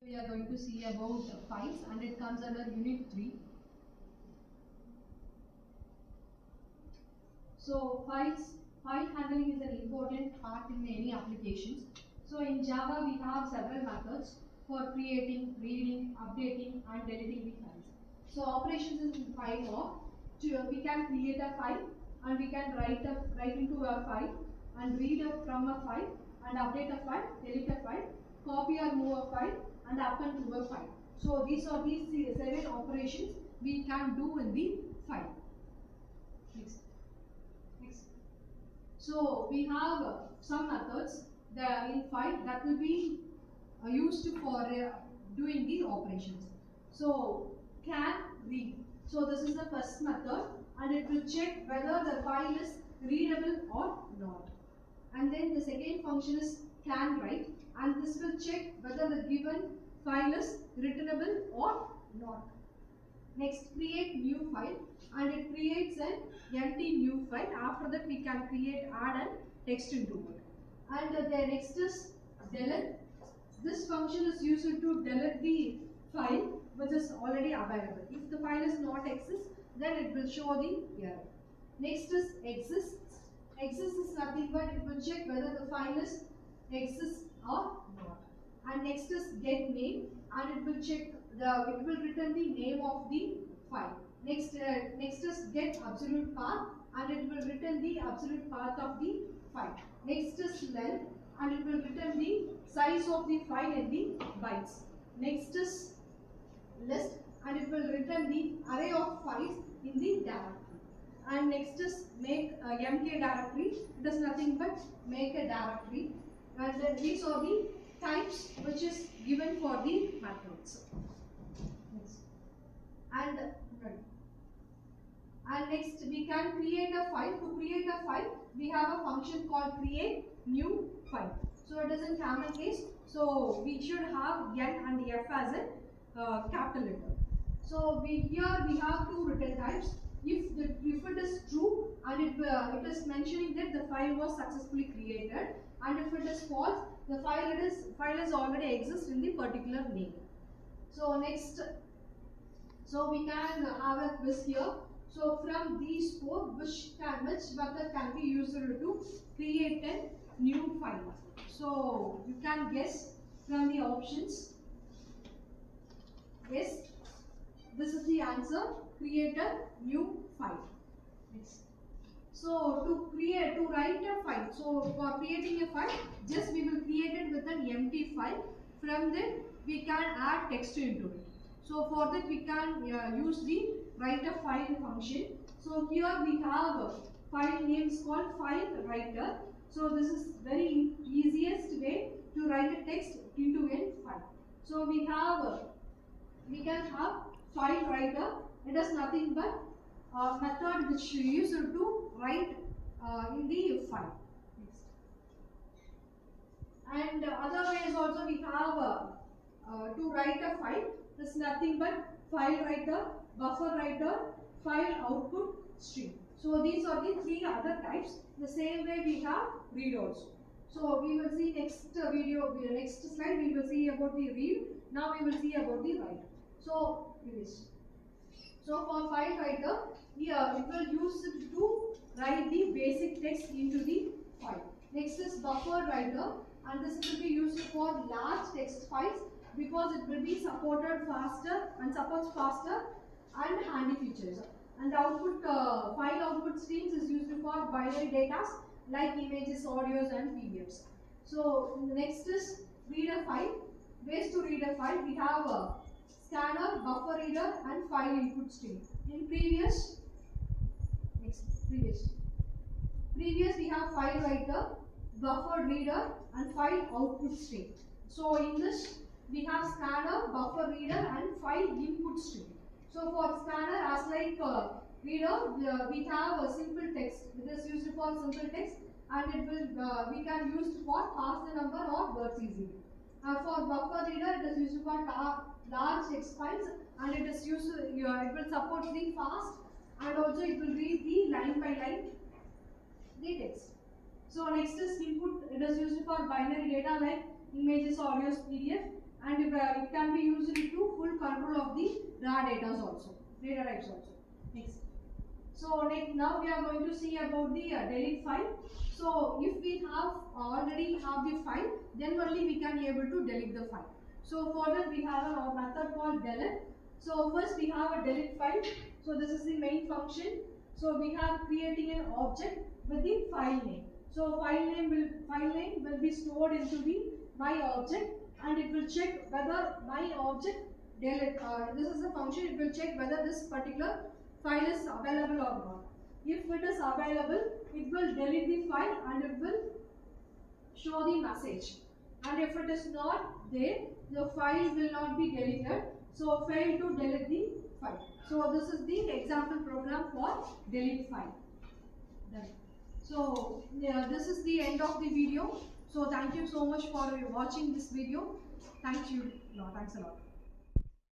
We are going to see about files, and it comes under unit 3. So file handling is an important part in many applications. So in Java we have several methods for creating, reading, updating and deleting the files. So operations in file are we can create a file and we can write into a file and read from a file and update a file, delete a file, copy or move a file and append to a file. So these are the 7 operations we can do in the file. Next. So we have some methods that in file that will be used for doing the operations. So can read. So this is the first method, and it will check whether the file is readable or not. And then the second function is can write, and this will check whether the given file is returnable or not. Next, create new file, and it creates an empty new file. After that we can add and text into it. And the next is delete. This function is used to delete the file which is already available. If the file is not exist, then it will show the error. Next is exists. Exists is nothing but it will check whether the file is exists or not. And next is get name, and it will check it will return the name of the file. Next is get absolute path, and it will return the absolute path of the file. Next is length, and it will return the size of the file in the bytes. Next is list, and it will return the array of files in the directory. And next is make empty directory. It is nothing but make a directory. And then these are the types which is given for the methods. And next we can create a file. To create a file, we have a function called create new file. So it is in camel case. So we should have N and F as a capital letter. So here we have two return types. If it is true and it is mentioning that the file was successfully created, and if it is false, the file is already exists in the particular name. So next, so we can have a quiz here. So from these four, which method can be used to create a new file? So you can guess from the options. Yes, this is the answer. Create a new file. Yes. So to write a file. So for creating a file, just we will create it with an empty file. From then we can add text into it. So for that we can use the write a file function. So here we have a file name is called FileWriter. So this is very easiest way to write a text into a file. So we can have FileWriter. It is nothing but a method which you use to write in the file. Next. And other ways also we have to write a file. This is nothing but FileWriter, BufferedReader, file output stream. So these are the 3 other types. The same way we have read also. So we will see next next slide we will see about the read. Now we will see about the write. So for FileWriter, here it will use it to write the basic text into the file. Next is BufferedReader, and this will be used for large text files because it will be supported faster and supports faster and handy features. And output file output streams is used for binary data like images, audios and PDFs. So next is read a file. Ways to read a file, we have a scanner, BufferedReader and file input stream. In previous we have FileWriter, BufferedReader and file output stream. So in this we have scanner, BufferedReader and file input stream. So for scanner, as like reader, we have a simple text. It is used for simple text, and it will we can use for pass the number or words easily. For BufferedReader, it is used for large text files, and it is used it will support the fast, and also it will read the line by line the text. So next is input. It is used for binary data like images, audios, PDF, and it can be used to full control of the raw data also, data types also. Next. So now we are going to see about the delete file. So if we have already have the file, then only we can be able to delete the file. So for that we have a method called delete. So first we have a delete file. So this is the main function. So we have creating an object with the file name. So file name will be stored into the my object, and it will check whether my object delete. This is the function. It will check whether this particular file is available or not. If it is available, it will delete the file and it will show the message. And if it is not there, the file will not be deleted. So fail to delete the file. So this is the example program for delete file. Done. So this is the end of the video. So thank you so much for watching this video. Thank you. Thanks a lot.